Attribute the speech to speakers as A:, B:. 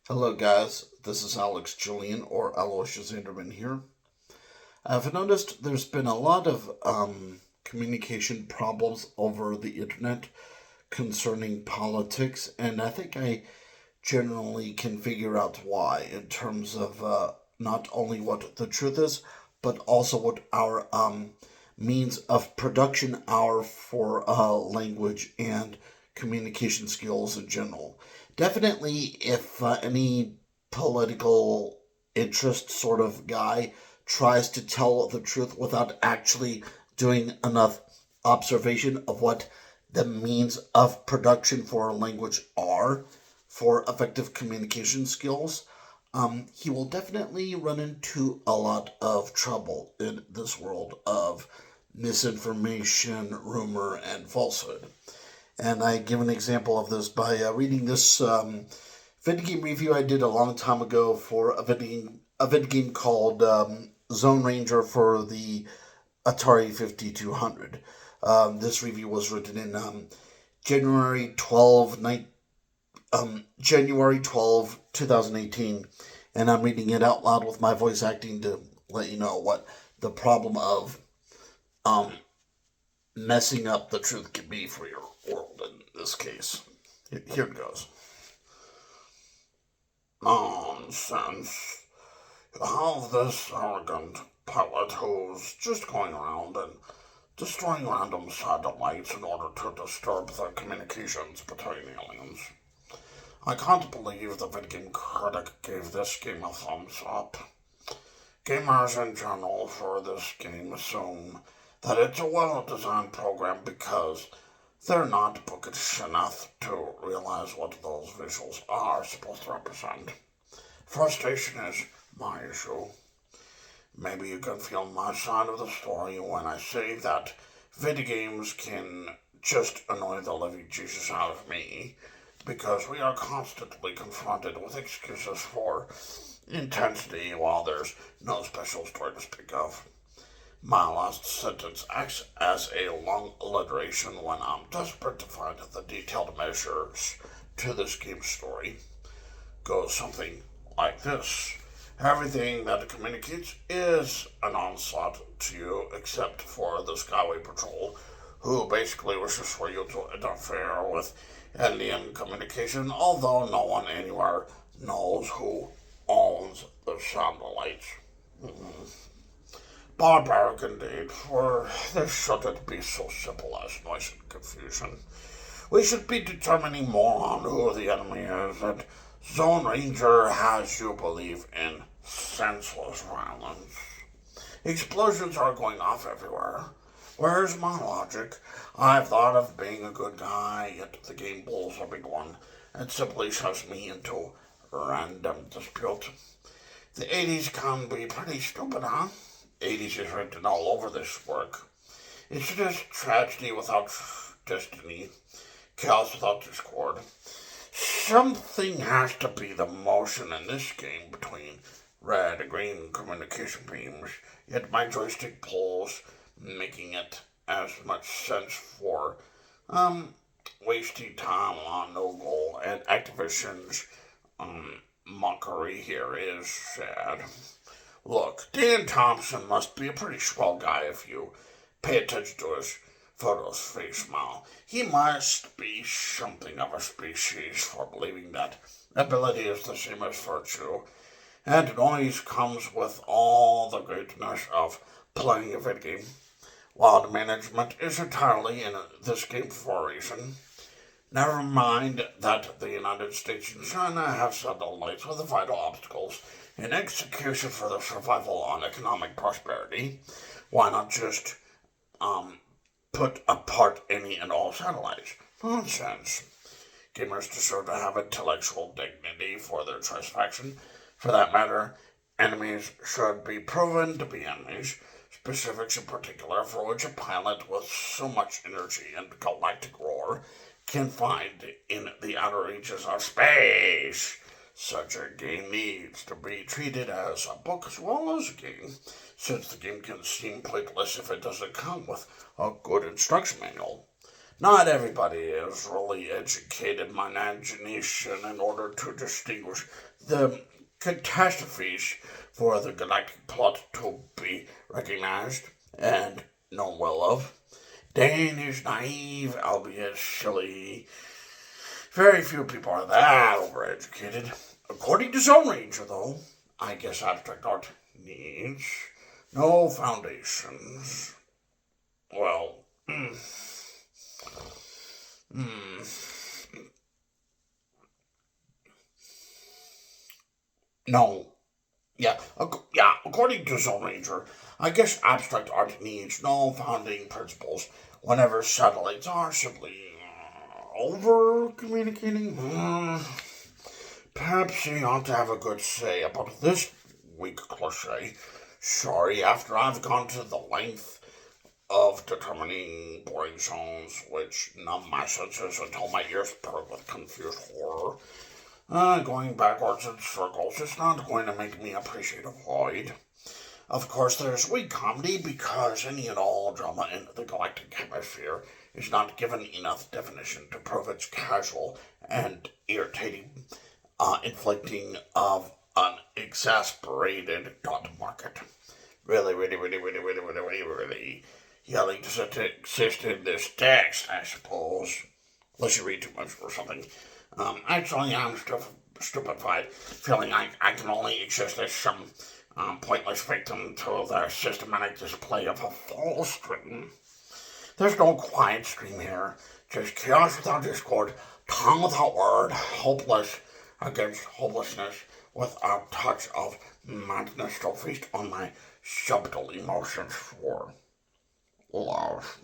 A: Hello, guys. This is Alex Julian or Aloysius Anderman here. I've noticed there's been a lot of communication problems over the internet concerning politics, and I think I generally can figure out why in terms of not only what the truth is, but also what our means of production are for language and communication skills in general. Definitely, if any political interest sort of guy tries to tell the truth without actually doing enough observation of what the means of production for a language are for effective communication skills, he will definitely run into a lot of trouble in this world of misinformation, rumor, and falsehood. And I give an example of this by reading this video game review I did a long time ago for a video game called Zone Ranger for the Atari 5200. This review was written in January 12, January 12, 2018, and I'm reading it out loud with my voice acting to let you know what the problem of um, messing up the truth can be for your world in this case. Here it goes. Nonsense. You have this arrogant pilot who's just going around and destroying random satellites in order to disturb the communications between aliens. I can't believe the video game critic gave this game a thumbs up. Gamers in general for this game assume that it's a well-designed program because they're not bookish enough to realize what those visuals are supposed to represent. Frustration is my issue. Maybe you can feel my side of the story when I say that video games can just annoy the living Jesus out of me because we are constantly confronted with excuses for intensity while there's no special story to speak of. My last sentence acts as a long alliteration when I'm desperate to find the detailed measures to this game's story. Goes something like this. Everything that it communicates is an onslaught to you except for the Skyway Patrol, who basically wishes for you to interfere with alien communication, although no one anywhere knows who owns the satellites. Barbaric indeed, for this shouldn't be so simple as noise and confusion. We should be determining more on who the enemy is, and Zone Ranger has you believe in senseless violence. Explosions are going off everywhere. Where's my logic? I've thought of being a good guy, yet the game pulls a big one and simply shoves me into random dispute. The 80s can be pretty stupid, huh? 80s is written all over this work. It's just tragedy without destiny, chaos without discord. Something has to be the motion in this game between red and green communication beams, yet my joystick pulls, making it as much sense for wasting time on no goal, and Activision's mockery here is sad. Look, Dan Thompson must be a pretty swell guy if you pay attention to his photos, face smile. He must be something of a species for believing that ability is the same as virtue, and noise comes with all the greatness of playing a video game. While the management is entirely in this game for a reason. Never mind that the United States and China have satellites with vital obstacles in execution for their survival on economic prosperity. Why not just put apart any and all satellites? Nonsense. Gamers deserve to have intellectual dignity for their satisfaction. For that matter, enemies should be proven to be enemies, specifics in particular for which a pilot with so much energy and galactic roar can find in the outer reaches of space. Such a game needs to be treated as a book as well as a game, since the game can seem pointless if it doesn't come with a good instruction manual. Not everybody is really educated in imagination in order to distinguish the catastrophes for the galactic plot to be recognized and known well of. Dane is naive, albeit silly. Very few people are that overeducated. According to Zone Ranger, though, I guess abstract art needs no foundations. Well, no. Yeah, according to Zone Ranger, I guess abstract art needs no founding principles whenever satellites are simply over communicating. Perhaps he ought to have a good say about this weak cliche. Sorry, after I've gone to the length of determining boring zones which numb my senses until my ears perk with confused horror. Going backwards in circles is not going to make me appreciate a void. Of course, there's weak comedy because any and all drama in the galactic hemisphere is not given enough definition to prove its casual and irritating inflicting of an exasperated dot market. Really yelling to exist in this text, I suppose. Unless you read too much or something. Actually, I'm stupefied, feeling I can only exist as some pointless victim to their systematic display of a false stream. There's no quiet stream here, just chaos without discord, tongue without word, hopeless against hopelessness, with a touch of madness to feast on my subtle emotions for love.